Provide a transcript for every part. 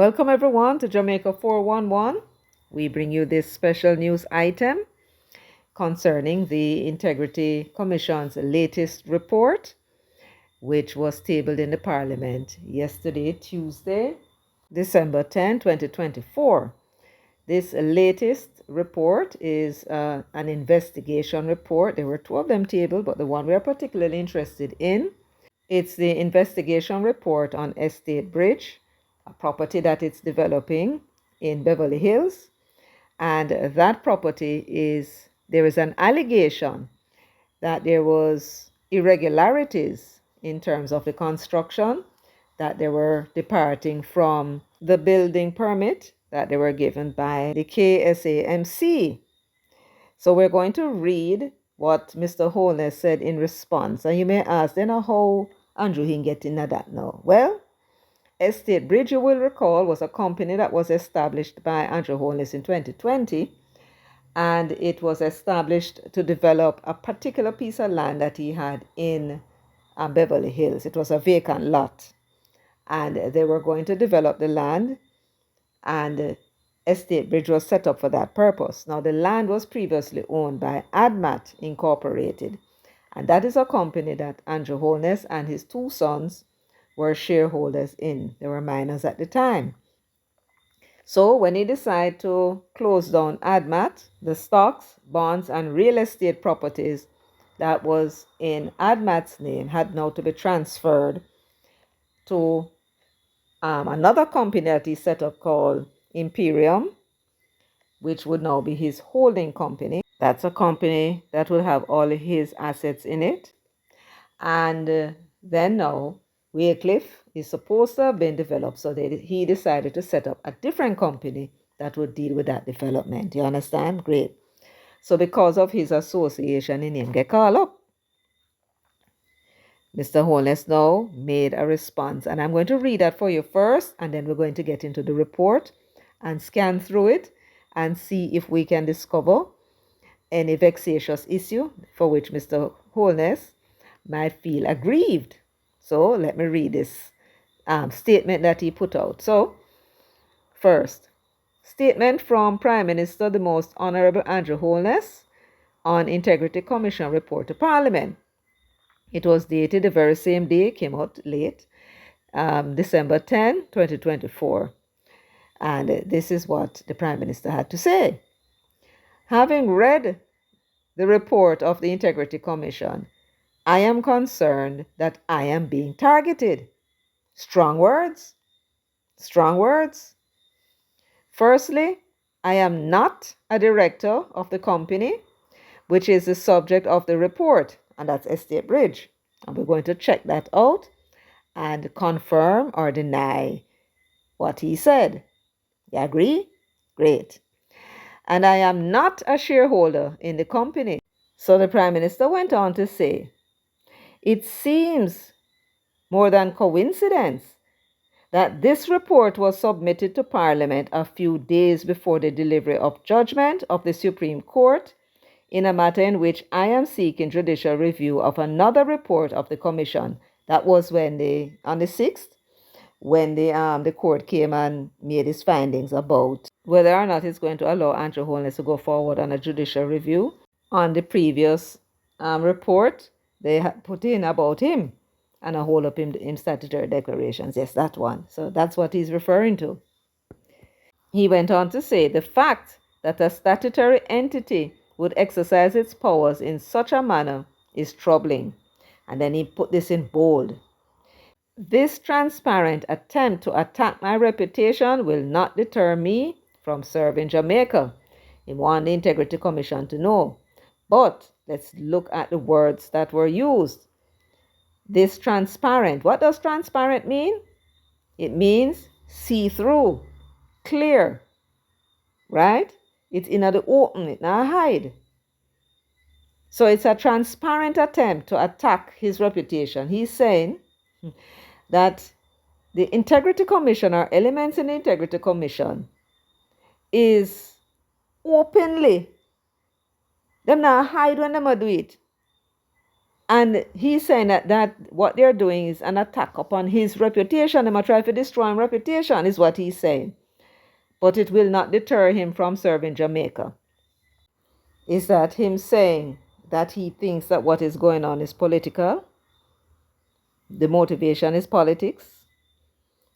Welcome everyone to Jamaica 411. We bring you this special news item concerning the Integrity Commission's latest report, which was tabled in the Parliament yesterday, Tuesday, December 10, 2024. This latest report is an investigation report. There were two of them tabled, but the one we are particularly interested in, it's the investigation report on Estate Bridge, a property that it's developing in Beverly Hills. And that property there is an allegation that there was irregularities in terms of the construction, that they were departing from the building permit that they were given by the KSAMC. So we're going to read what Mr. Holness said in response. And you may ask, then how Andrew he get into that now? Well, Estate Bridge, you will recall, was a company that was established by Andrew Holness in 2020. And it was established to develop a particular piece of land that he had in Beverly Hills. It was a vacant lot. And they were going to develop the land, and Estate Bridge was set up for that purpose. Now, the land was previously owned by ADMAT Incorporated, and that is a company that Andrew Holness and his two sons were shareholders in. They were minors at the time. So when he decided to close down ADMAT, the stocks, bonds, and real estate properties that was in ADMAT's name had now to be transferred to another company that he set up called Imperium, which would now be his holding company. That's a company that will have all his assets in it. And then now, Wycliffe is supposed to have been developed, so he decided to set up a different company that would deal with that development. You understand? Great. So because of his association, in him get called up. Mr. Holness now made a response, and I'm going to read that for you first, and then we're going to get into the report and scan through it and see if we can discover any vexatious issue for which Mr. Holness might feel aggrieved. So let me read this statement that he put out. So first, statement from Prime Minister the Most Honorable Andrew Holness on Integrity Commission report to Parliament. It was dated the very same day, came out late, December 10, 2024. And this is what the Prime Minister had to say. Having read the report of the Integrity Commission, I am concerned that I am being targeted. Strong words. Strong words. Firstly, I am not a director of the company, which is the subject of the report, and that's Estate Bridge. And we're going to check that out and confirm or deny what he said. You agree? Great. And I am not a shareholder in the company. So the Prime Minister went on to say, it seems more than coincidence that this report was submitted to Parliament a few days before the delivery of judgment of the Supreme Court in a matter in which I am seeking judicial review of another report of the Commission. That was on the 6th, when the court came and made its findings about whether or not it's going to allow Andrew Holness to go forward on a judicial review on the previous report they had put in about him and a hold up in statutory declarations. Yes, that one. So that's what he's referring to. He went on to say the fact that a statutory entity would exercise its powers in such a manner is troubling. And then he put this in bold. This transparent attempt to attack my reputation will not deter me from serving Jamaica. He wanted the Integrity Commission to know. But let's look at the words that were used. This transparent. What does transparent mean? It means see-through, clear, right? It's in the open, it not hide. So it's a transparent attempt to attack his reputation. He's saying that the Integrity Commission or elements in the Integrity Commission is openly, them not hide when them do it. And he's saying that what they're doing is an attack upon his reputation. They might try to destroy his reputation, is what he's saying. But it will not deter him from serving Jamaica. Is that him saying that he thinks that what is going on is political? The motivation is politics.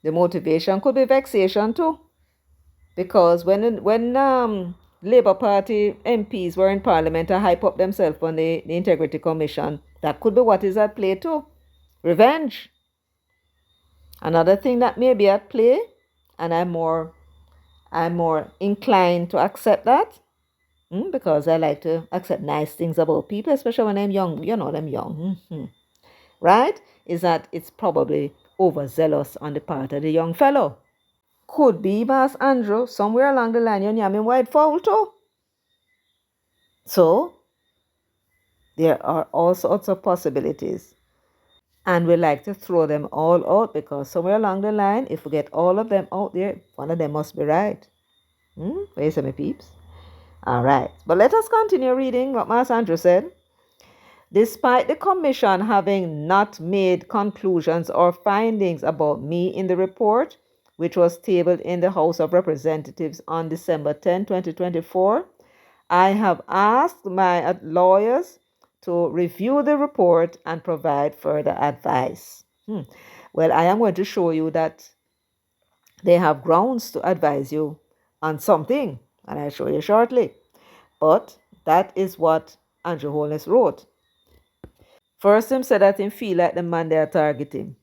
The motivation could be vexation too. Because when Labour Party MPs were in Parliament to hype up themselves on the Integrity Commission, that could be what is at play too. Revenge. Another thing that may be at play, and I'm more inclined to accept that, because I like to accept nice things about people, especially when I'm young. You know, I'm young, right? Is that it's probably overzealous on the part of the young fellow. Could be, Mass Andrew, somewhere along the line, you're yamming white fowl too. So, there are all sorts of possibilities. And we like to throw them all out because somewhere along the line, if we get all of them out there, one of them must be right. Where is my peeps? All right. But let us continue reading what Mass Andrew said. Despite the commission having not made conclusions or findings about me in the report, which was tabled in the House of Representatives on December 10, 2024, I have asked my lawyers to review the report and provide further advice. Well, I am going to show you that they have grounds to advise you on something, and I'll show you shortly. But that is what Andrew Holness wrote. First, him said that him feel like the man they are targeting,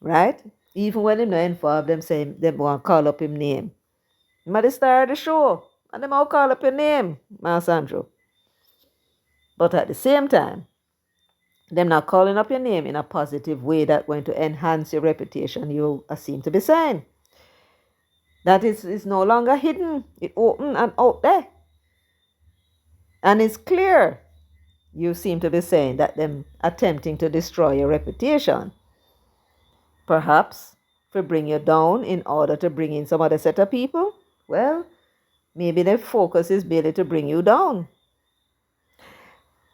right? Even when him not involved, them say them want to call up him name. Him at the start of the show, and them all call up your name, Mas Andrew. But at the same time, them not calling up your name in a positive way that's going to enhance your reputation, you seem to be saying. That is no longer hidden. It's open and out there. And it's clear. You seem to be saying that them attempting to destroy your reputation. Perhaps to bring you down in order to bring in some other set of people. Well, maybe their focus is merely to bring you down.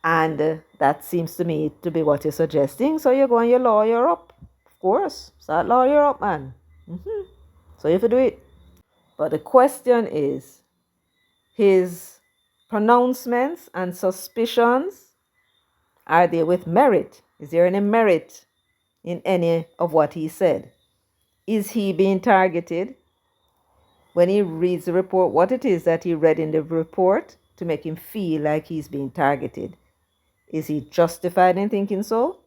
And that seems to me to be what you're suggesting. So you're going your lawyer up. Of course. Start lawyer up, man. So you have to do it. But the question is, his pronouncements and suspicions, are they with merit? Is there any merit in any of what he said? Is he being targeted? When he reads the report, what it is that he read in the report to make him feel like he's being targeted? Is he justified in thinking so?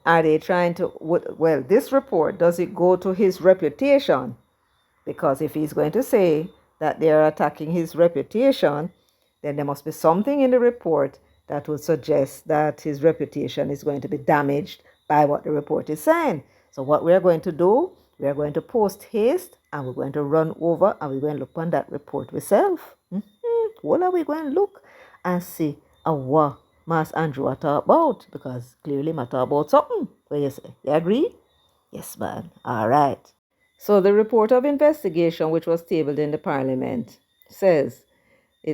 Are they trying to, well, this report, does it go to his reputation? Because if he's going to say that they're attacking his reputation, then there must be something in the report that would suggest that his reputation is going to be damaged by what the report is saying. So what we're going to do, we're going to post haste and we're going to run over and we're going to look on that report ourselves. What are we going to look and see what Mas Andrew talk about? Because clearly I talk about something. What you say? You agree? Yes, man. All right. So the report of investigation, which was tabled in the Parliament, says,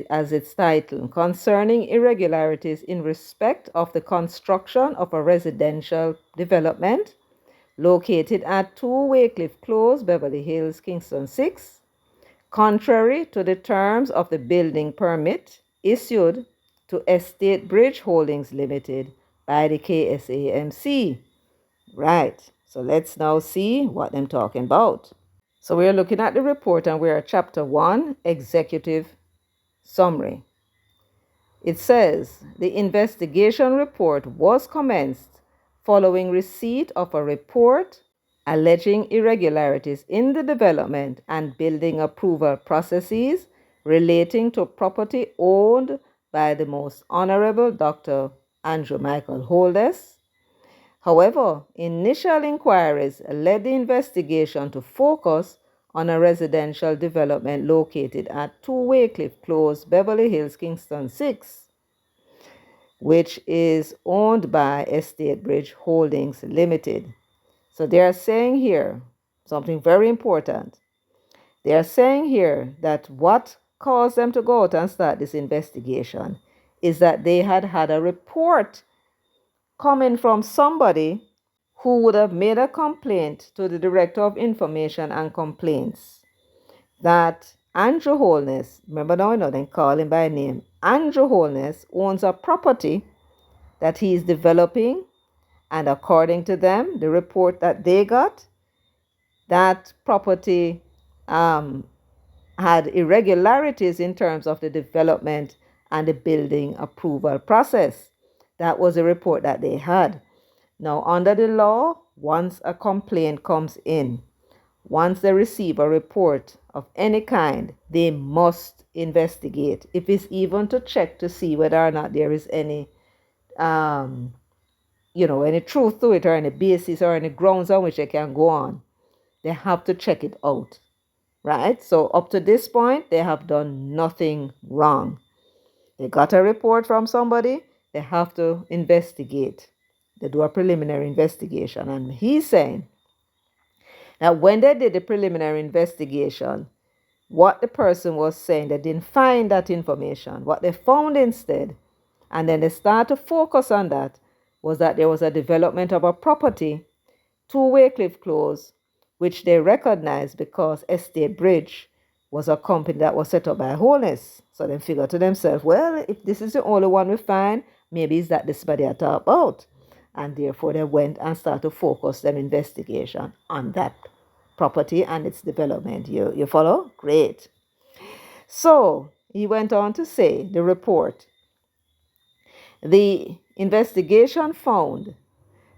as its title, concerning irregularities in respect of the construction of a residential development located at 2 Waycliffe Close, Beverly Hills, Kingston 6, contrary to the terms of the building permit issued to Estate Bridge Holdings Limited by the KSAMC. Right. So let's now see what I'm talking about. So we're looking at the report and we're at chapter 1, executive summary. It says the investigation report was commenced following receipt of a report alleging irregularities in the development and building approval processes relating to property owned by the Most Honorable Dr. Andrew Michael Holness. However, initial inquiries led the investigation to focus on a residential development located at 2 Waycliffe Close, Beverly Hills, Kingston 6, which is owned by Estate Bridge Holdings Limited. So they are saying here something very important. They are saying here that what caused them to go out and start this investigation is that they had had a report coming from somebody who would have made a complaint to the Director of Information and Complaints that Andrew Holness, remember now I know they call him by name, Andrew Holness owns a property that he is developing, and according to them, the report that they got, that property had irregularities in terms of the development and the building approval process. That was a report that they had. Now, under the law, once a complaint comes in, once they receive a report of any kind, they must investigate. If it's even to check to see whether or not there is any, any truth to it or any basis or any grounds on which they can go on. They have to check it out, right? So up to this point, they have done nothing wrong. They got a report from somebody, they have to investigate. They do a preliminary investigation. And he's saying that when they did the preliminary investigation, what the person was saying, they didn't find that information. What they found instead, and then they start to focus on that, was that there was a development of a property to Waycliffe Close, which they recognized because Estate Bridge was a company that was set up by Holness. So they figured to themselves, well, if this is the only one we find, maybe it's that this body I talk about. And therefore they went and started to focus their investigation on that property and its development. You follow? Great. So he went on to say, the report, the investigation found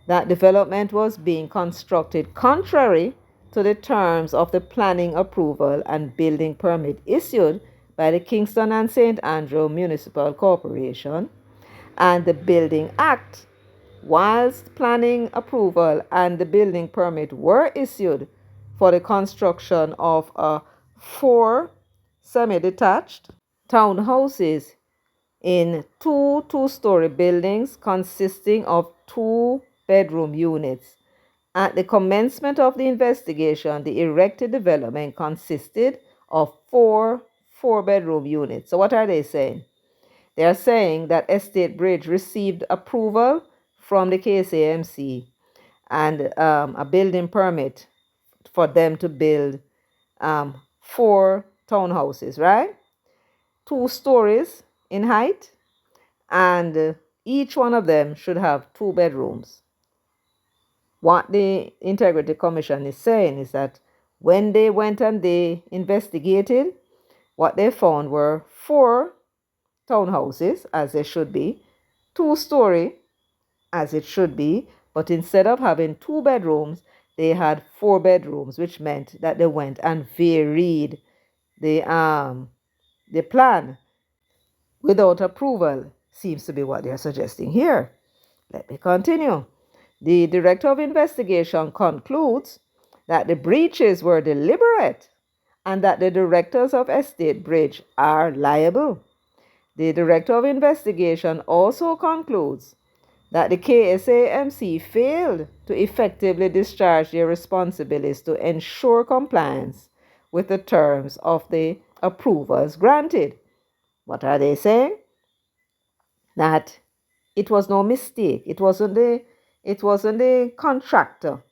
that development was being constructed contrary to the terms of the planning approval and building permit issued by the Kingston and St. Andrew Municipal Corporation and the Building Act. Whilst planning approval and the building permit were issued for the construction of 4 semi-detached townhouses in two-story buildings consisting of 2-bedroom units. At the commencement of the investigation, the erected development consisted of 4 4-bedroom units. So what are they saying? They are saying that Estate Bridge received approval from the KCMC and a building permit for them to build 4 townhouses, right? 2 stories in height, and each one of them should have 2 bedrooms. What the Integrity Commission is saying is that when they went and they investigated, what they found were 4 townhouses, as they should be, 2-story, as it should be, but instead of having 2 bedrooms, they had 4 bedrooms, which meant that they went and varied the plan without approval, seems to be what they are suggesting here. Let me continue. The Director of Investigation concludes that the breaches were deliberate and that the directors of Estate Bridge are liable. The Director of Investigation also concludes that the KSAMC failed to effectively discharge their responsibilities to ensure compliance with the terms of the approvals granted. What are they saying? That it was no mistake. It wasn't the contractor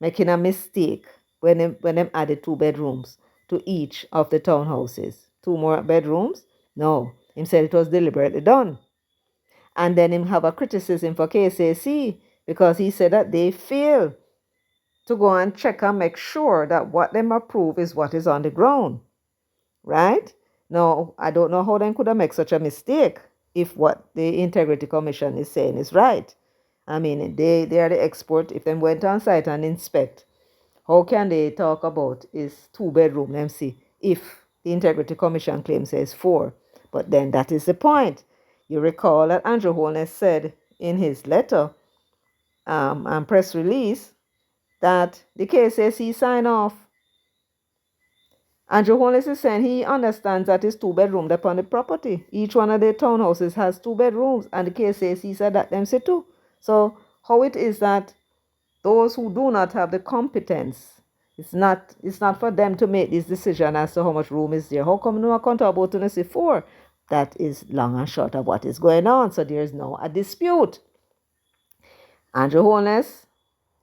making a mistake when them added 2 bedrooms to each of the townhouses. 2 more bedrooms? No. Him said it was deliberately done. And then him have a criticism for KCC because he said that they failed to go and check and make sure that what them approve is what is on the ground. Right? Now, I don't know how they could have made such a mistake if what the Integrity Commission is saying is right. I mean, they are the expert. If they went on site and inspect, how can they talk about is 2 bedroom, let me see, if the Integrity Commission claim says 4? But then that is the point. You recall that Andrew Holness said in his letter and press release that the KSAC sign off. Andrew Holness is saying he understands that it's 2 bedrooms upon the property. Each one of the townhouses has 2 bedrooms, and the KSAC said that them say 2. So how it is that those who do not have the competence, it's not for them to make this decision as to how much room is there. How come no account about to say 4? That is long and short of what is going on. So there is now a dispute. Andrew Holness,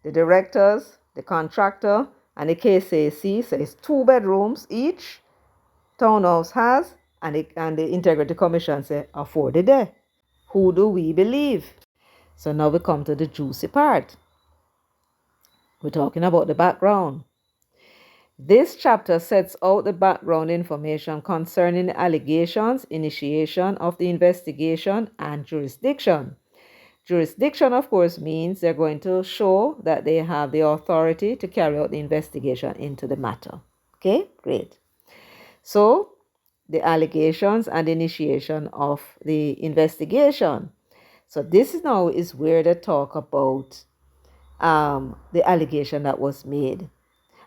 the directors, the contractor, and the KCAC says 2 bedrooms each townhouse has, and the Integrity Commission say afford it there. Who do we believe? So now we come to the juicy part. We're talking about the background. This chapter sets out the background information concerning the allegations, initiation of the investigation, and jurisdiction. Jurisdiction, of course, means they're going to show that they have the authority to carry out the investigation into the matter. Okay, great. So, the allegations and initiation of the investigation. So, this now is where they talk about the allegation that was made.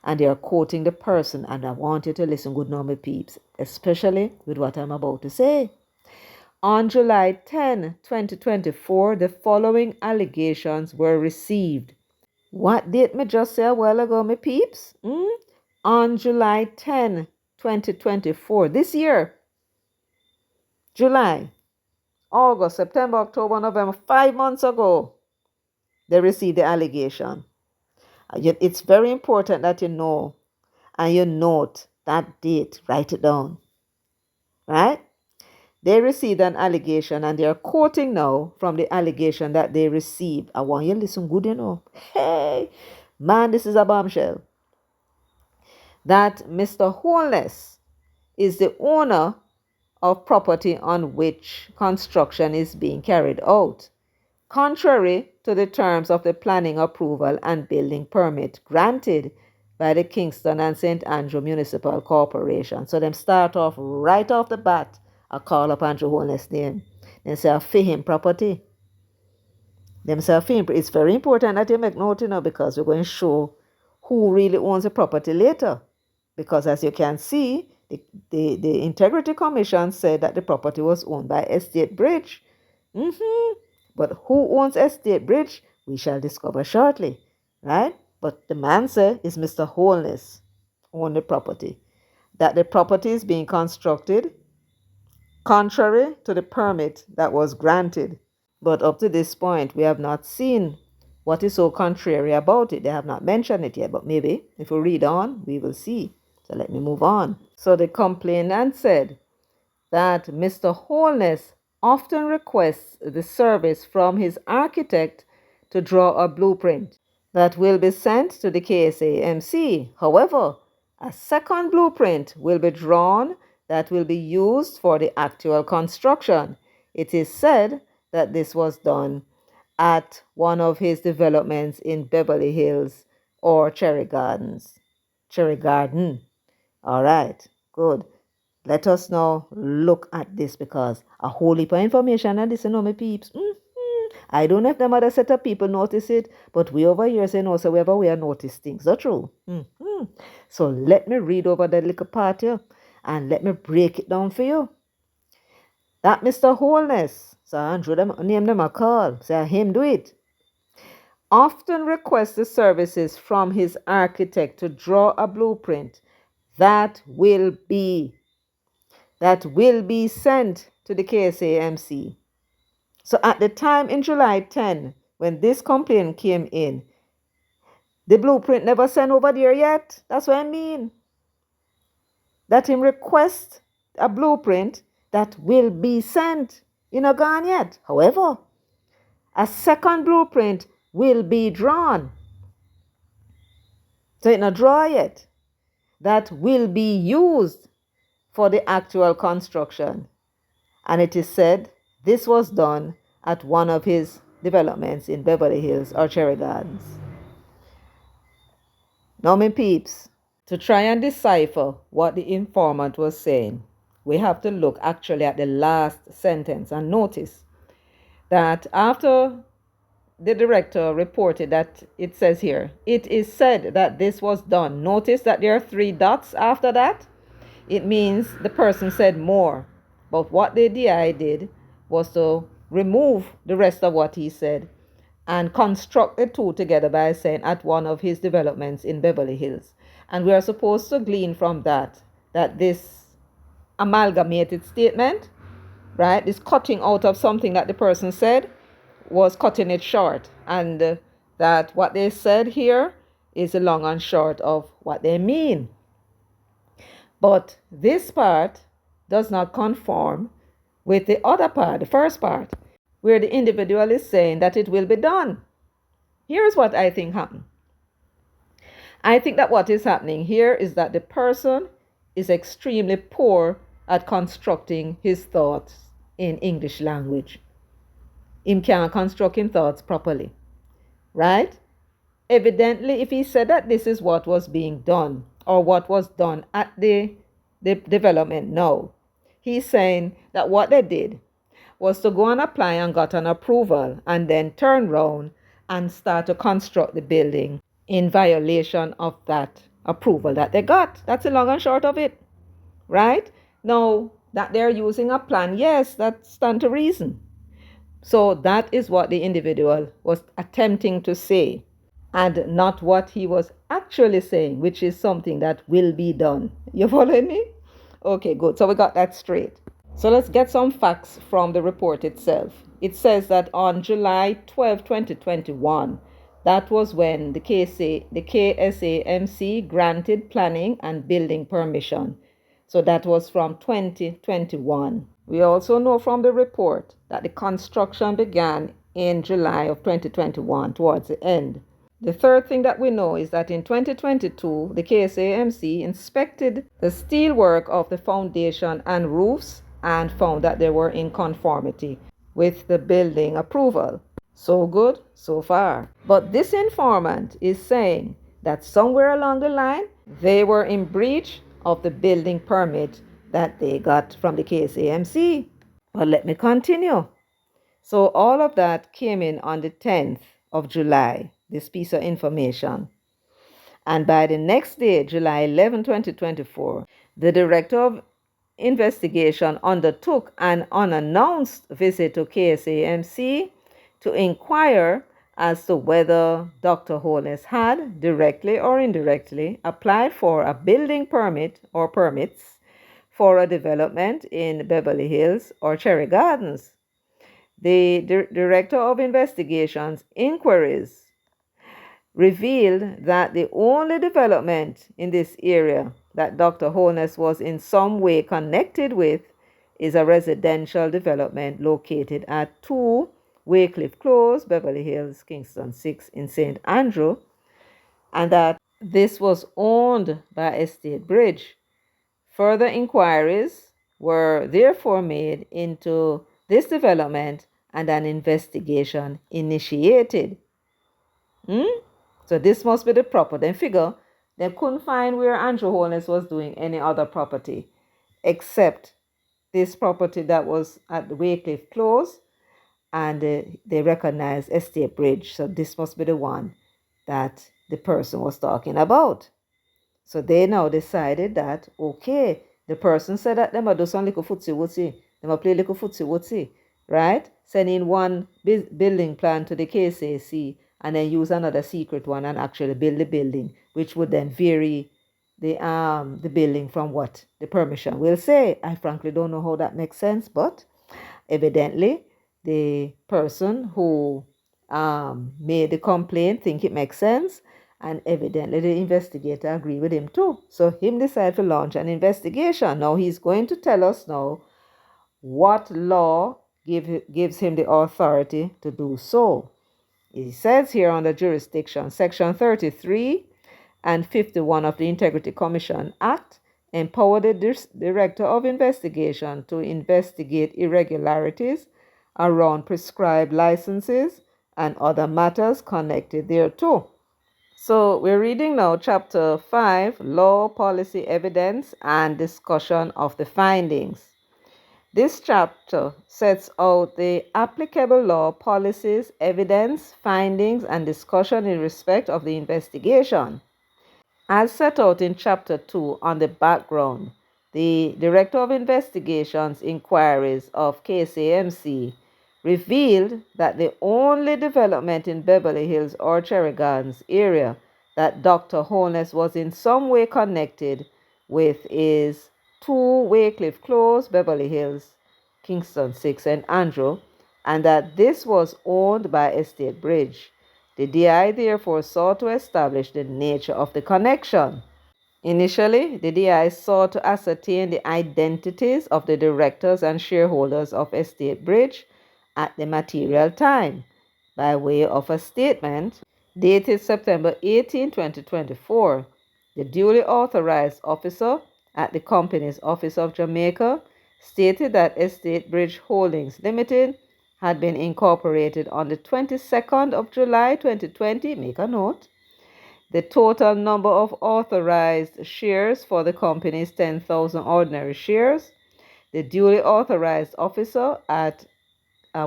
And they are quoting the person, and I want you to listen good now, my peeps, especially with what I'm about to say. On July 10, 2024, the following allegations were received. What did me just say a while ago, my peeps? On July 10, 2024, this year, July, August, September, October, November, 5 months ago, they received the allegation. It's very important that you know and you note that date, write it down, right? They received an allegation and they are quoting now from the allegation that they received. I want you to listen good, you know. Hey, man, this is a bombshell. That Mr. Holness is the owner of property on which construction is being carried out, contrary to the terms of the planning approval and building permit granted by the Kingston and St. Andrew Municipal Corporation. So them start off right off the bat, I call up Andrew Holness' name. They say, for him property. Them say, for him. It's very important that you make note, you know, because we're going to show who really owns the property later. Because as you can see, the Integrity Commission said that the property was owned by Estate Bridge. But who owns Estate Bridge, we shall discover shortly, right? But the man said is Mr. Holness own the property. That the property is being constructed contrary to the permit that was granted. But up to this point, we have not seen what is so contrary about it. They have not mentioned it yet, but maybe if we read on, we will see. So let me move on. So the complainant said that Mr. Holness often requests the service from his architect to draw a blueprint that will be sent to the KSAMC. However, a second blueprint will be drawn that will be used for the actual construction. It is said that this was done at one of his developments in Beverly Hills or Cherry Gardens. Cherry Garden. All right, good. Let us now look at this because a whole heap of information and this, you know, my peeps. I don't know if them other set of people notice it, but we over here say no, so we ever we are notice things. That's true. So let me read over that little part here and let me break it down for you. That Mr. Holness, so Andrew name them a call, say him do it. Often requests the services from his architect to draw a blueprint that will be sent to the KSAMC. So at the time in July 10, when this complaint came in, the blueprint never sent over there yet. That's what I mean. That him request a blueprint that will be sent. You know, gone yet. However, a second blueprint will be drawn. So it's not draw yet. That will be used for the actual construction. And it is said this was done at one of his developments in Beverly Hills or Cherry Gardens. Now, my peeps, to try and decipher what the informant was saying, we have to look actually at the last sentence and notice that after the director reported that it says here, it is said that this was done. Notice that there are 3 dots after that. It means the person said more. But what the DI did was to remove the rest of what he said and construct the two together by saying at one of his developments in Beverly Hills. And we are supposed to glean from that this amalgamated statement, right, this cutting out of something that the person said, was cutting it short, and that what they said here is the long and short of what they mean. But this part does not conform with the other part, the first part, where the individual is saying that it will be done. Here's what I think happened. I think that what is happening here is that the person is extremely poor at constructing his thoughts in English language. Him can't construct his thoughts properly, right? Evidently, if he said that this is what was being done or what was done at the development now, he's saying that what they did was to go and apply and got an approval and then turn around and start to construct the building in violation of that approval that they got. That's the long and short of it, right? Now, that they're using a plan, yes, that stands to reason. So that is what the individual was attempting to say, and not what he was actually saying, which is something that will be done. You following me? Okay, good. So we got that straight. So let's get some facts from the report itself. It says that on July 12, 2021, that was when the KSAMC granted planning and building permission. So that was from 2021. We also know from the report that the construction began in July of 2021 towards the end. The third thing that we know is that in 2022, the KSAMC inspected the steelwork of the foundation and roofs and found that they were in conformity with the building approval. So good, so far. But this informant is saying that somewhere along the line, they were in breach of the building permit that they got from the KSAMC. Well, let me continue. So all of that came in on the 10th of July, this piece of information. And by the next day, July 11, 2024, the Director of Investigation undertook an unannounced visit to KSAMC to inquire as to whether Dr. Holness had, directly or indirectly, applied for a building permit or permits for a development in Beverly Hills or Cherry Gardens. The Director of Investigation's inquiries revealed that the only development in this area that Dr. Holness was in some way connected with is a residential development located at 2 Wycliffe Close, Beverly Hills, Kingston 6 in St. Andrew, and that this was owned by Estate Bridge. Further inquiries were therefore made into this development and an investigation initiated. So this must be the property. Then figure, they couldn't find where Andrew Holness was doing any other property except this property that was at the Wycliffe Close, and they recognized Estate Bridge. So this must be the one that the person was talking about. So they now decided that, okay, the person said that they might do some little footsie-wootsy. They might play little footsie-wootsy, right? Send in one building plan to the KSAC and then use another secret one and actually build the building, which would then vary the building from what the permission will say. I frankly don't know how that makes sense, but evidently the person who made the complaint think it makes sense, and evidently the investigator agree with him too. So him decided to launch an investigation. Now he's going to tell us now what law gives him the authority to do so. He says here under jurisdiction, Section 33 and 51 of the Integrity Commission Act empower the Director of Investigation to investigate irregularities around prescribed licenses and other matters connected thereto. So we're reading now Chapter 5, Law, Policy, Evidence, and Discussion of the Findings. This chapter sets out the applicable law, policies, evidence, findings, and discussion in respect of the investigation. As set out in Chapter 2 on the background, the Director of Investigation's inquiries of KSAMC revealed that the only development in Beverly Hills or Cherry Gardens area that Dr. Holness was in some way connected with is 2 Wycliffe Close, Beverly Hills, Kingston 6 and Andrew, and that this was owned by Estate Bridge. The DI therefore sought to establish the nature of the connection. Initially, the DI sought to ascertain the identities of the directors and shareholders of Estate Bridge at the material time by way of a statement dated September 18, 2024. The duly authorized officer at the Company's Office of Jamaica stated that Estate Bridge Holdings Limited had been incorporated on the 22nd of July 2020. Make a note. The total number of authorized shares for the company is 10,000 ordinary shares. The duly authorized officer at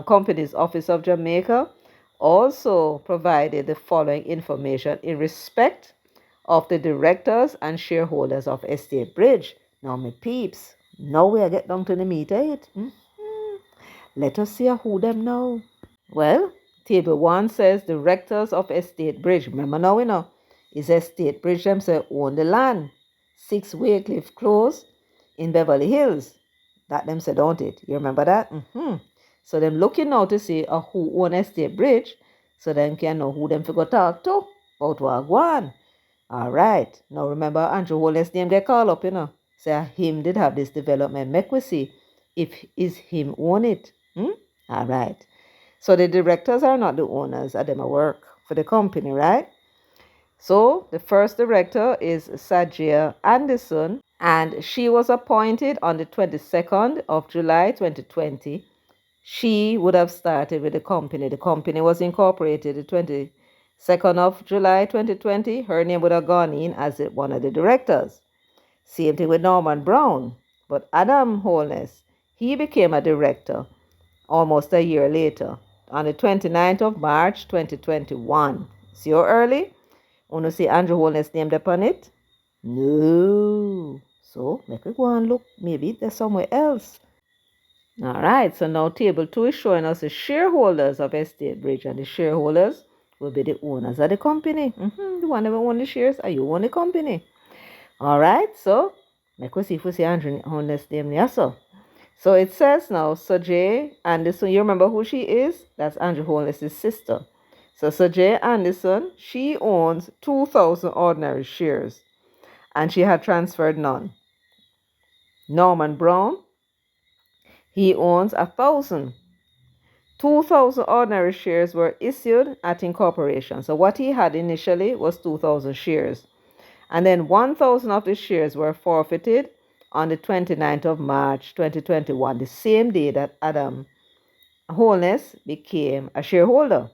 Company's Office of Jamaica also provided the following information in respect of the directors and shareholders of Estate Bridge. Now, my peeps, now we are get down to the meat, eh? Let us see who them know. Well, Table 1 says directors of Estate Bridge. Remember now, we know, is Estate Bridge themselves own the land. 6 Waycliffe Close in Beverly Hills. That them said, don't it? You remember that? So them looking now to see who own Estate Bridge, so them can know who them figure talk to about what go on. All right. Now remember Andrew Holness name get called up, Say him did have this development. Make we see if is him own it. All right. So the directors are not the owners of them work for the company, right? So the first director is Sajia Anderson, and she was appointed on the 22nd of July 2020. She would have started with the company. The company was incorporated the 22nd of July 2020. Her name would have gone in as one of the directors. Same thing with Norman Brown. But Adam Holness, he became a director almost a year later on the 29th of March 2021. See how early? Want to see Andrew Holness named upon it? No. So make we go and look. Maybe there's somewhere else. All right, so now table 2 is showing us the shareholders of Estate Bridge, and the shareholders will be the owners of the company. The one that own the shares, are you own the company? All right, so make we see if we see Andrew Holness name there. So it says now, Sajay Anderson, you remember who she is? That's Andrew Holness' sister. So Sajay Anderson, she owns 2,000 ordinary shares, and she had transferred none. Norman Brown, he owns 1,000. 2,000 ordinary shares were issued at incorporation. So what he had initially was 2,000 shares. And then 1,000 of the shares were forfeited on the 29th of March 2021, the same day that Adam Holness became a shareholder.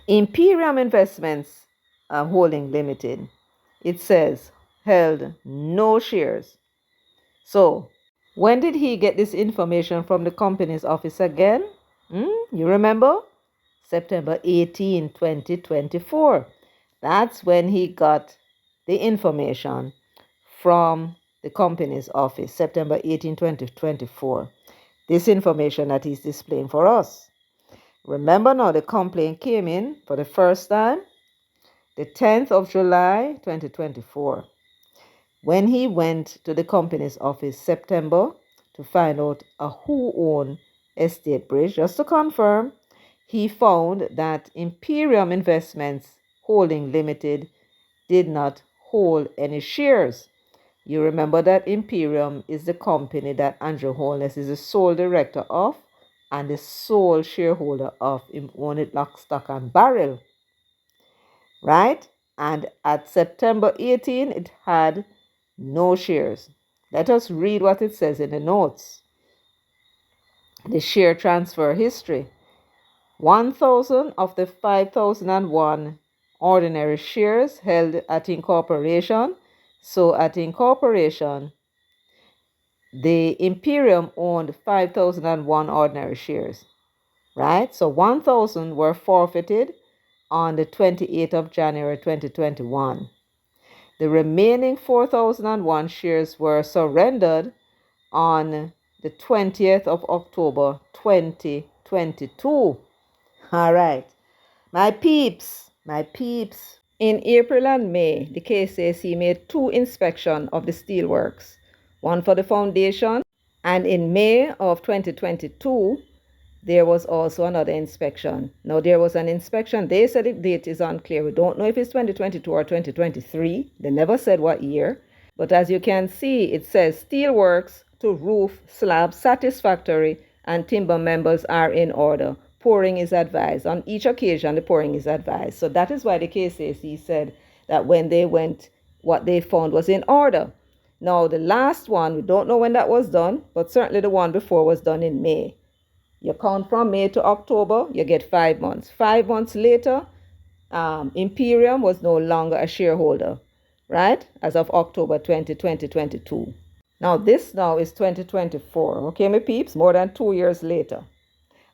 Imperium Investments Holding Limited, it says, held no shares. So when did he get this information from the company's office again? You remember? September 18, 2024. That's when he got the information from the company's office, September 18, 2024. This information that he's displaying for us. Remember now, the complaint came in for the first time the 10th of July, 2024. When he went to the company's office September to find out who owned Estate Bridge, just to confirm, he found that Imperium Investments Holding Limited did not hold any shares. You remember that Imperium is the company that Andrew Holness is the sole director of and the sole shareholder of. Him own it lock, stock, and barrel. Right? And at September 18, it had no shares. Let us read what it says in the notes. The share transfer history. 1,000 of the 5,001 ordinary shares held at incorporation. So at incorporation, the Imperium owned 5,001 ordinary shares, right? So 1,000 were forfeited on the 28th of January 2021. The remaining 4,001 shares were surrendered on the 20th of October 2022. All right, my peeps. In April and May, the KCAC made 2 inspections of the steelworks, one for the foundation, and in May of 2022, there was also another inspection. Now, there was an inspection. They said the date is unclear. We don't know if it's 2022 or 2023. They never said what year. But as you can see, it says steelworks to roof slab satisfactory and timber members are in order. Pouring is advised. On each occasion, the pouring is advised. So that is why the KCAC said that when they went, what they found was in order. Now, the last one, we don't know when that was done, but certainly the one before was done in May. You count from May to October, you get 5 months. 5 months later, Imperium was no longer a shareholder, right? As of October 2022. Now, this now is 2024, okay, my peeps? More than 2 years later.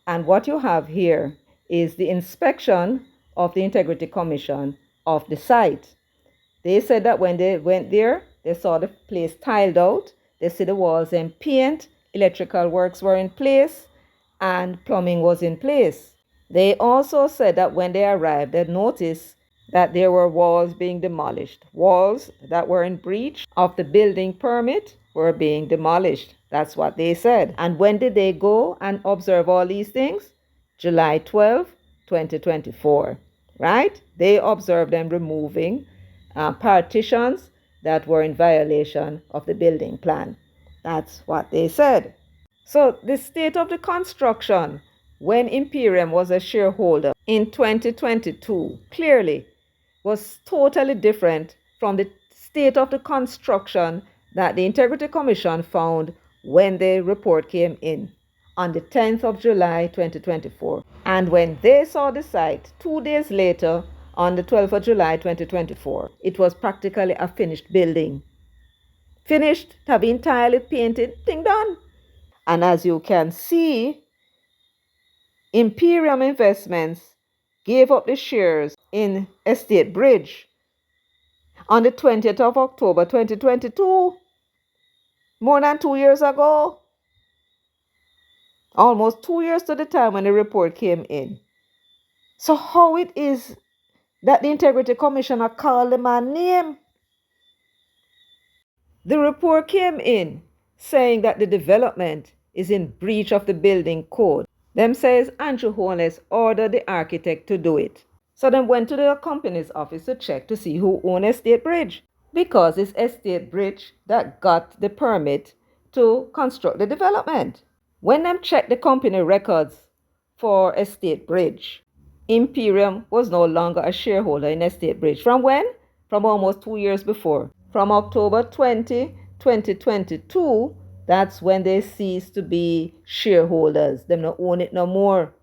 And what you have here is the inspection of the Integrity Commission of the site. They said that when they went there, they saw the place tiled out. They see the walls and paint, electrical works were in place, and plumbing was in place. They also said that when they arrived, they noticed that there were walls being demolished. Walls that were in breach of the building permit were being demolished. That's what they said. And when did they go and observe all these things? July 12, 2024, right? They observed them removing partitions that were in violation of the building plan. That's what they said. So the state of the construction when Imperium was a shareholder in 2022 clearly was totally different from the state of the construction that the Integrity Commission found when the report came in on the 10th of July 2024. And when they saw the site 2 days later, on the 12th of July 2024, it was practically a finished building. Finished, have entirely painted, thing done. And as you can see, Imperium Investments gave up the shares in Estate Bridge on the 20th of October 2022, more than 2 years ago. Almost 2 years to the time when the report came in. So how it is that the Integrity Commissioner called the man name? The report came in saying that the development is in breach of the building code. Them says Andrew Holness ordered the architect to do it. So them went to the company's office to check to see who owned Estate Bridge, because it's Estate Bridge that got the permit to construct the development. When them checked the company records for Estate Bridge, Imperium was no longer a shareholder in Estate Bridge. From when? From almost 2 years before. From October 20, 2022, that's when they ceased to be shareholders. They don't own it no more.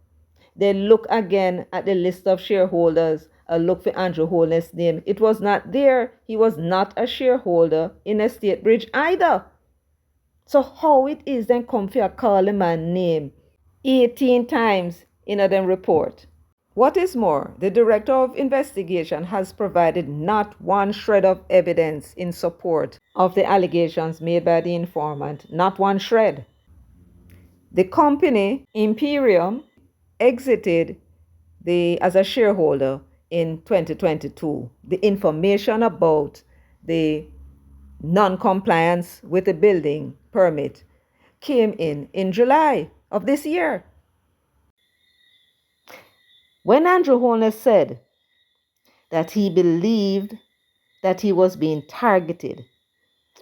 They look again at the list of shareholders, look for Andrew Holness' name. It was not there. He was not a shareholder in Estate Bridge either. So how it is then come for a call a man name 18 times in a them report? What is more, the Director of Investigation has provided not one shred of evidence in support of the allegations made by the informant, not one shred. The company, Imperium, exited as a shareholder in 2022. The information about the non-compliance with the building permit came in July of this year. When Andrew Holness said that he believed that he was being targeted,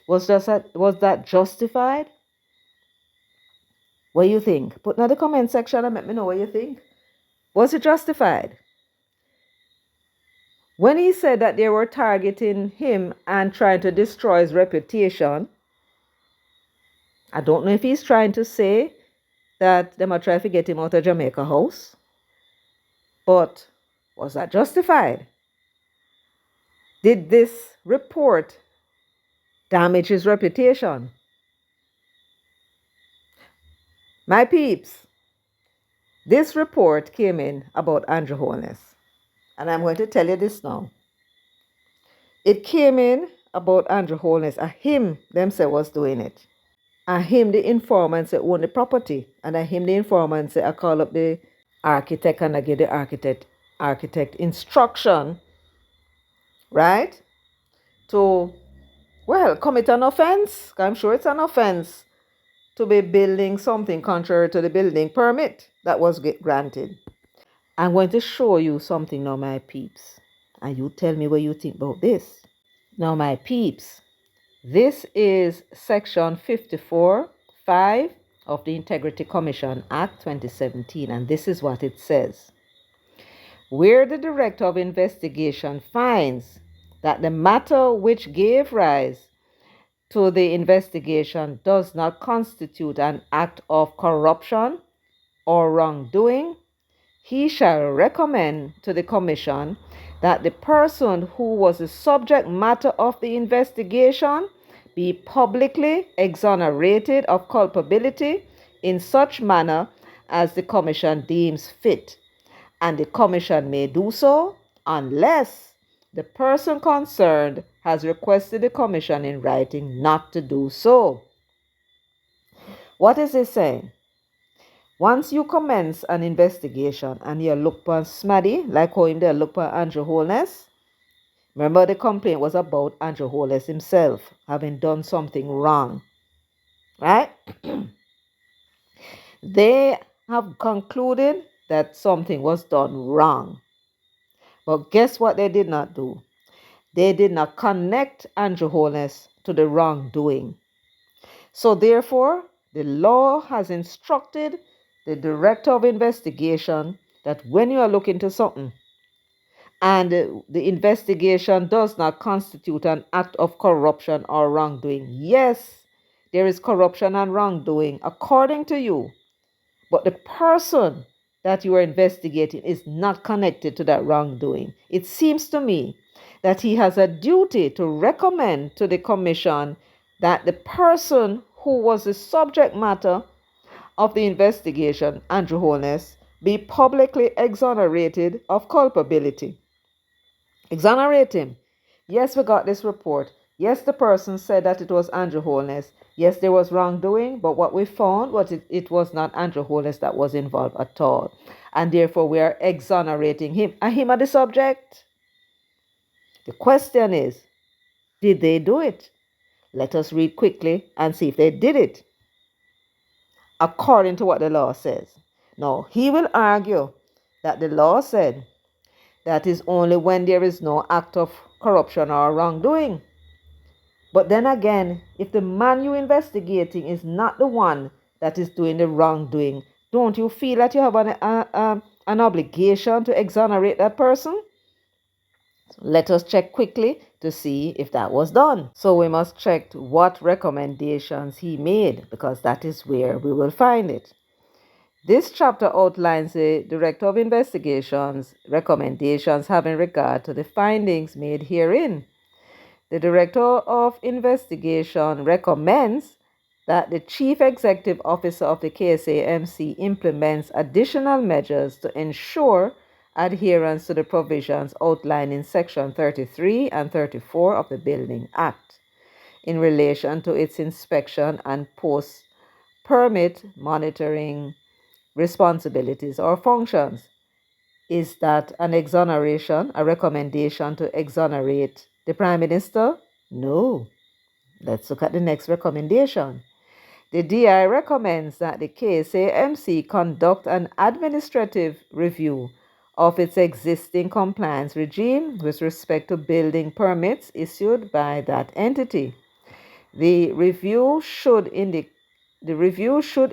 was that justified? What do you think? Put in the comment section and let me know what you think. Was it justified? When he said that they were targeting him and trying to destroy his reputation, I don't know if he's trying to say that they might try to get him out of Jamaica House, but was that justified? Did this report damage his reputation? My peeps, this report came in about Andrew Holness, and I'm going to tell you this now. It came in about Andrew Holness, and him themselves was doing it. And him, the informant, say own the property. And him, the informant, say I call up the architect and I give the architect instruction, right? To, well, commit an offense. I'm sure it's an offense to be building something contrary to the building permit. that was granted. I'm going to show you something now, my peeps, and you tell me what you think about this. Now, my peeps, this is section 54(5) of the Integrity Commission Act 2017, and this is what it says. Where the Director of Investigation finds that the matter which gave rise to the investigation does not constitute an act of corruption or wrongdoing, he shall recommend to the Commission that the person who was the subject matter of the investigation be publicly exonerated of culpability in such manner as the Commission deems fit, and the Commission may do so unless the person concerned has requested the Commission in writing not to do so. What is it saying? Once you commence an investigation and you look for Smaddy, like how him there look for Andrew Holness, remember the complaint was about Andrew Holness himself having done something wrong, right? They have concluded that something was done wrong. But guess what they did not do? They did not connect Andrew Holness to the wrongdoing. So therefore, the law has instructed the Director of Investigation that when you are looking into something and the investigation does not constitute an act of corruption or wrongdoing, yes, there is corruption and wrongdoing according to you, but the person that you are investigating is not connected to that wrongdoing. It seems to me that he has a duty to recommend to the Commission that the person who was the subject matter of the investigation, Andrew Holness, be publicly exonerated of culpability. Exonerate him. Yes, we got this report. Yes, the person said that it was Andrew Holness. Yes, there was wrongdoing, but what we found was it was not Andrew Holness that was involved at all. And therefore, we are exonerating him. And him are the subject. The question is, did they do it? Let us read quickly and see if they did it according to what the law says. Now, he will argue that the law said that is only when there is no act of corruption or wrongdoing. But then again, if the man you're investigating is not the one that is doing the wrongdoing, don't you feel that you have an obligation to exonerate that person? So let us check quickly to see if that was done. So we must check what recommendations he made, because that is where we will find it. This chapter outlines the Director of Investigation's recommendations having regard to the findings made herein. The Director of Investigation recommends that the Chief Executive Officer of the KSAMC implements additional measures to ensure adherence to the provisions outlined in Section 33 and 34 of the Building Act in relation to its inspection and post-permit monitoring responsibilities or functions. Is that an exoneration, a recommendation to exonerate the Prime Minister? No. Let's look at the next recommendation. The DI recommends that the KSAMC conduct an administrative review of its existing compliance regime with respect to building permits issued by that entity. The review should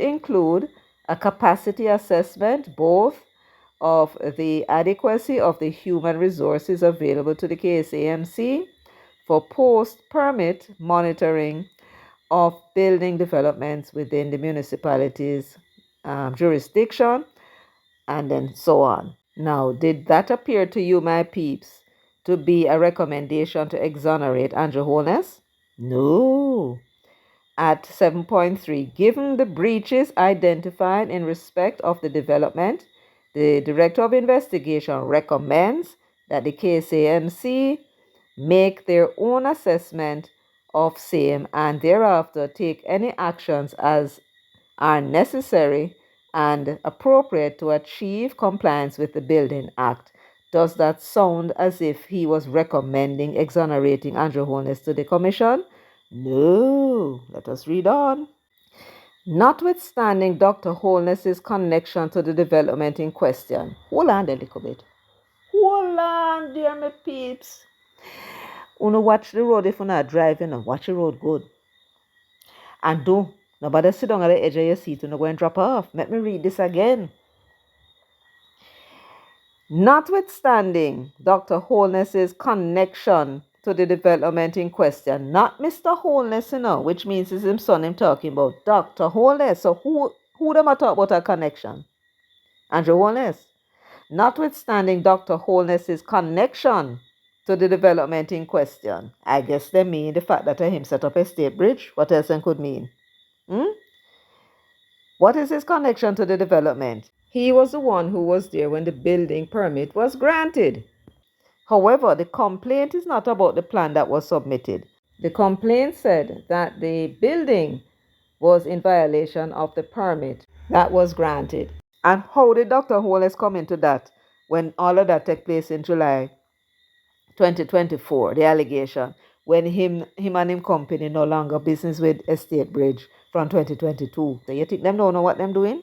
include a capacity assessment both of the adequacy of the human resources available to the KSAMC for post-permit monitoring of building developments within the municipality's jurisdiction, and then so on. Now, did that appear to you, my peeps, to be a recommendation to exonerate Andrew Holness? No. At 7.3, given the breaches identified in respect of the development, the Director of Investigation recommends that the KSAMC make their own assessment of same and thereafter take any actions as are necessary and appropriate to achieve compliance with the Building Act. Does that sound as if he was recommending exonerating Andrew Holness to the Commission? No. Let us read on. Notwithstanding Dr. Holness's connection to the development in question. Hold on a little bit. Hold on, dear my peeps. Uno watch the road if you're not driving. Watch the road good. And don't nobody sit down at the edge of your seat and go and drop off. Let me read this again. Notwithstanding Dr. Holness's connection to the development in question, not Mr. Holness, which means it's his son I'm talking about, Dr. Holness. So who them I talk about a connection? Andrew Holness. Notwithstanding Dr. Holness's connection to the development in question, I guess they mean the fact that him set up a state bridge. What else it could mean? What is his connection to the development? He was the one who was there when the building permit was granted. However, the complaint is not about the plan that was submitted. The complaint said that the building was in violation of the permit that was granted. And how did Dr. Holness come into that when all of that took place in July 2024, the allegation, when him and him company no longer business with Estate Bridge from 2022. So you think them don't know what them doing?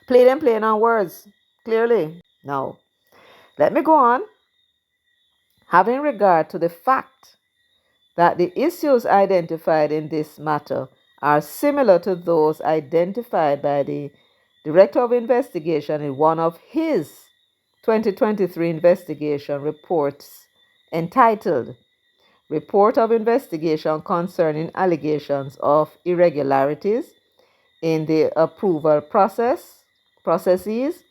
Them playing on words, clearly. Now, let me go on. Having regard to the fact that the issues identified in this matter are similar to those identified by the Director of Investigation in one of his 2023 investigation reports entitled Report of Investigation Concerning Allegations of Irregularities in the Approval Processes,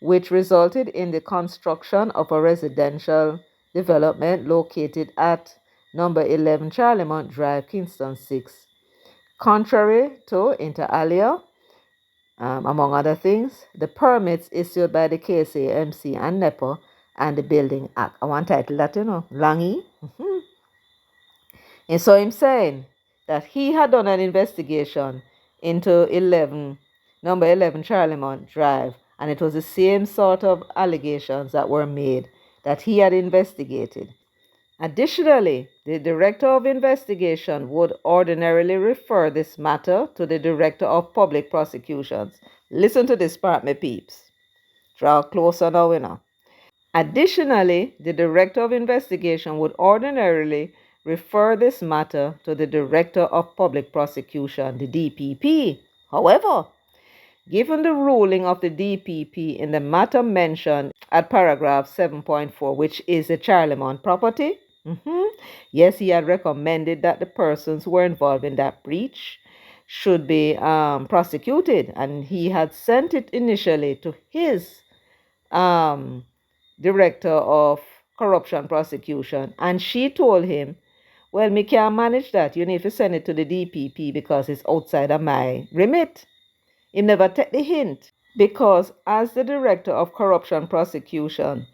which resulted in the construction of a residential development located at number 11 Charlemont Drive, Kingston 6. Contrary to inter alia, among other things, the permits issued by the KCMC and NEPA and the Building Act. I want to title that, Langy. And so I'm saying that he had done an investigation into number 11 Charlemont Drive, and it was the same sort of allegations that were made that he had investigated. Additionally, the Director of Investigation would ordinarily refer this matter to the Director of Public Prosecutions. Listen to this part, my peeps. Draw closer now. Additionally, the Director of Investigation would ordinarily refer this matter to the Director of Public Prosecution, the DPP. However, given the ruling of the DPP in the matter mentioned at paragraph 7.4, which is the Charlemont property, yes, he had recommended that the persons who were involved in that breach should be prosecuted, and he had sent it initially to his Director of Corruption Prosecution, and she told him, well, me can't manage that. You need to send it to the DPP because it's outside of my remit. He never take the hint because as the Director of Corruption Prosecution,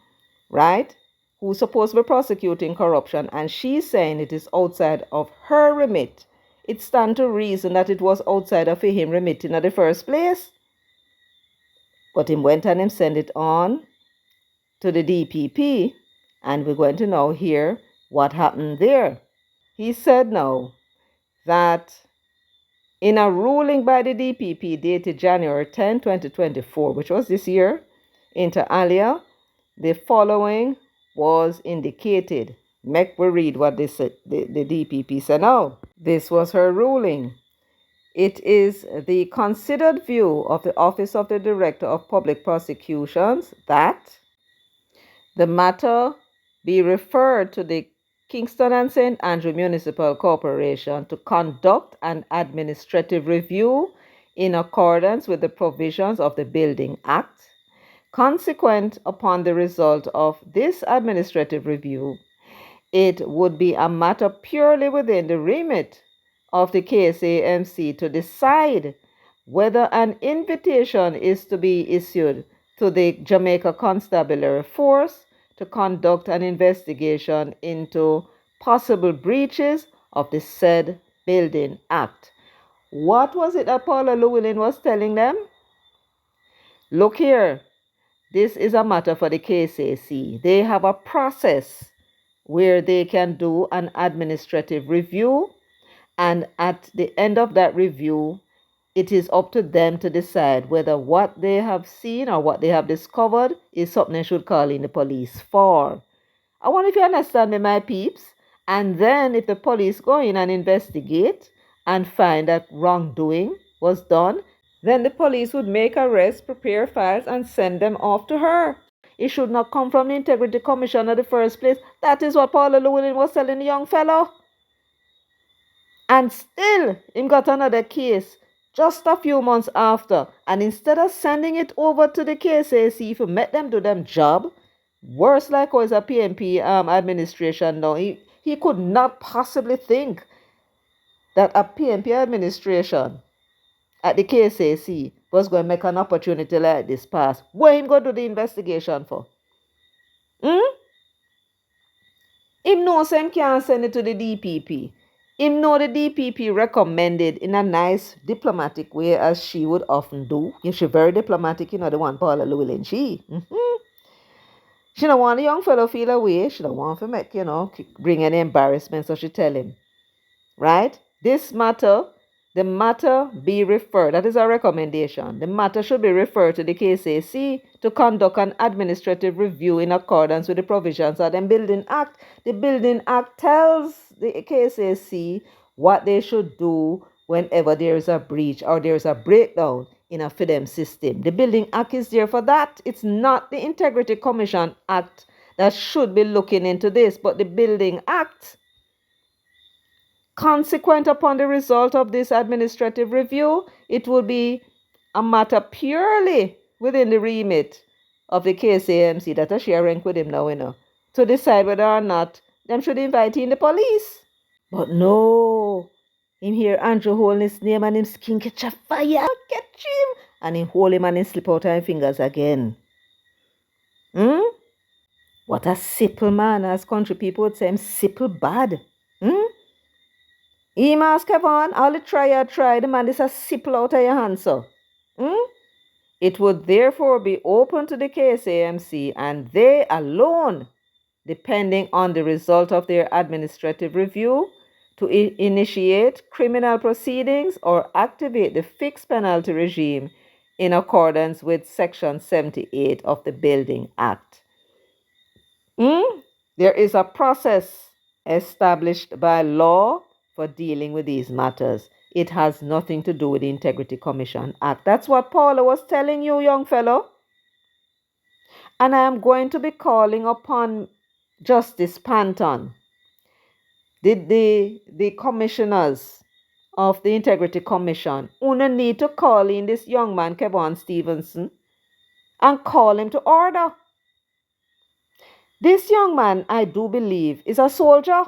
right, who's supposed to be prosecuting corruption, and she's saying it is outside of her remit, it stands to reason that it was outside of him remitting in the first place. But him went and him sent it on to the DPP, and we're going to now hear what happened there. He said now that in a ruling by the DPP dated January 10, 2024, which was this year, inter alia, the following was indicated. Make we read what the DPP said now. This was her ruling. It is the considered view of the Office of the Director of Public Prosecutions that the matter be referred to the Kingston and St. Andrew Municipal Corporation to conduct an administrative review in accordance with the provisions of the Building Act. Consequent upon the result of this administrative review, it would be a matter purely within the remit of the KSAMC to decide whether an invitation is to be issued to the Jamaica Constabulary Force to conduct an investigation into possible breaches of the said Building Act. What was it that Paula Llewellyn was telling them? Look here, this is a matter for the KCAC. They have a process where they can do an administrative review, And at the end of that review, it is up to them to decide whether what they have seen or what they have discovered is something they should call in the police for. I wonder if you understand me, my peeps. And then if the police go in and investigate and find that wrongdoing was done, then the police would make arrests, prepare files, and send them off to her. It should not come from the Integrity Commission in the first place. That is what Paula Llewellyn was telling the young fellow. And still, him got another case just a few months after. And instead of sending it over to the KCAC to make them do them job, worse like was a PNP administration now. He could not possibly think that a PNP administration at the KCAC was going to make an opportunity like this pass. What him going to do the investigation for? Him knows him can't send it to the DPP. Him know the DPP recommended in a nice diplomatic way as she would often do. She's very diplomatic, the one Paula Llewellyn. She don't want the young fellow feel away. She don't want to make, bring any embarrassment, so she tell him. Right? This matter, the matter be referred. That is our recommendation. The matter should be referred to the KCAC to conduct an administrative review in accordance with the provisions of the Building Act. The Building Act tells the KCAC what they should do whenever there is a breach or there is a breakdown in a FIDEM system. The Building Act is there for that. It's not the Integrity Commission Act that should be looking into this, but the Building Act. Consequent upon the result of this administrative review, it will be a matter purely within the remit of the KCAMC that are sharing with him now, to decide whether or not them should invite in the police. But no, him hear Andrew Holness' name and him skin catch a fire, catch him, and him hold him and him slip out of him fingers again. What a simple man, as country people would say, him simple bad. He must have on, all the try, the man is a simple out of your hands, so. It would therefore be open to the KCAMC and they alone, depending on the result of their administrative review, to initiate criminal proceedings or activate the fixed penalty regime in accordance with Section 78 of the Building Act. There is a process established by law for dealing with these matters. It has nothing to do with the Integrity Commission Act. That's what Paula was telling you, young fellow. And I am going to be calling upon Justice Panton, the commissioners of the Integrity Commission. Una need to call in this young man, Kevon Stevenson, and call him to order. This young man, I do believe, is a soldier.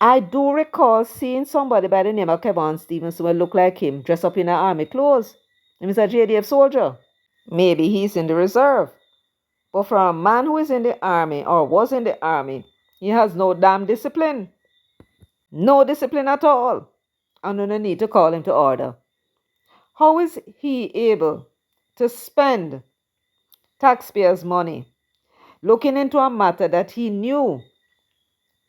I do recall seeing somebody by the name of Kevon Stevenson who look like him, dressed up in an army clothes. He's a JDF soldier. Maybe he's in the reserve. But for a man who is in the army or was in the army, he has no damn discipline. No discipline at all. And no need to call him to order. How is he able to spend taxpayers' money looking into a matter that he knew,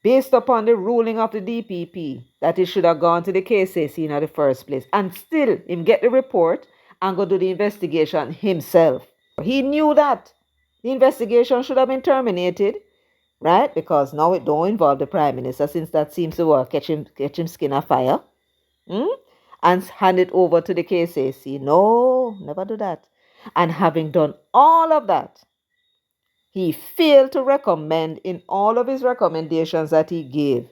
based upon the ruling of the DPP, that it should have gone to the KCAC in the first place, and still him get the report and go do the investigation himself? He knew that the investigation should have been terminated, right? Because now it don't involve the Prime Minister, since that seems to catch him skin afire. And hand it over to the KCAC. No, never do that. And having done all of that, he failed to recommend in all of his recommendations that he gave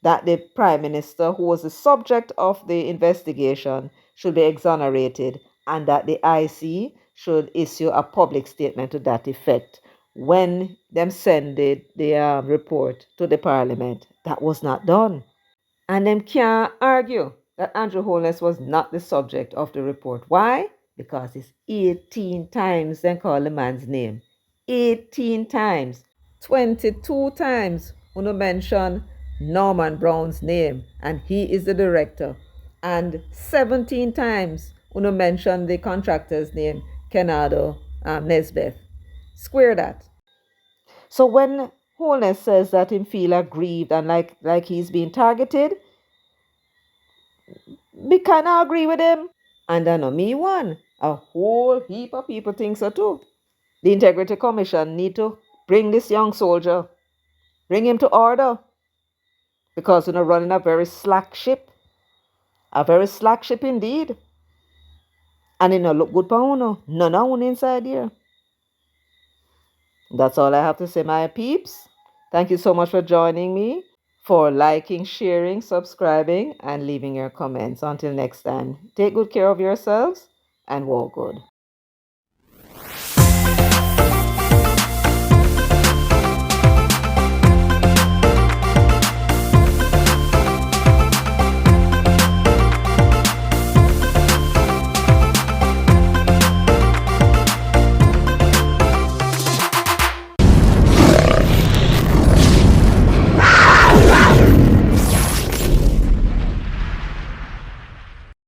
that the Prime Minister, who was the subject of the investigation, should be exonerated and that the IC should issue a public statement to that effect when them send the report to the Parliament. That was not done. And them can't argue that Andrew Holness was not the subject of the report. Why? Because it's 18 times they call the man's name. 18 times. 22 times when mention Norman Brown's name, and he is the director. And 17 times when mention the contractor's name, Kenado Nesbeth. Square that. So when Holness says that him feel aggrieved and like he's being targeted, me kind of agree with him. And I know me one. A whole heap of people think so too. The Integrity Commission need to bring this young soldier, bring him to order, because we're running a very slack ship indeed. And it no look good for uno. None of uno inside here. That's all I have to say, my peeps. Thank you so much for joining me, for liking, sharing, subscribing, and leaving your comments. Until next time, take good care of yourselves and walk good.